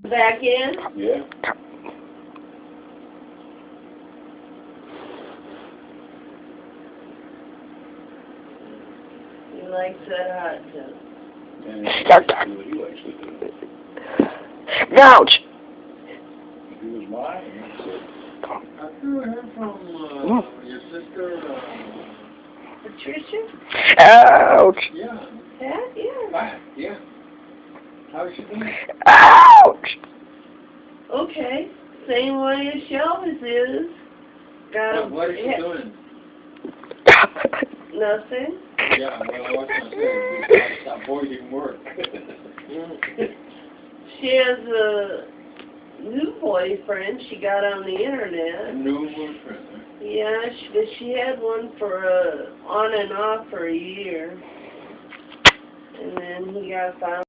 Back in? Yeah. He likes that hot tub. And he likes to do it. Ouch! He was mine, and he said, Have you heard from your sister? Patricia? Ouch! Yeah. Pat? Yeah. Yeah. How's she doing? Ouch! Okay. Same way as Shelby's is. Got a What is she doing? Nothing. Yeah, well, I was going to say, that boy didn't work. She has a new boyfriend she got on the internet. New boyfriend, huh? Yeah, she had one for on and off for a year. And then he got found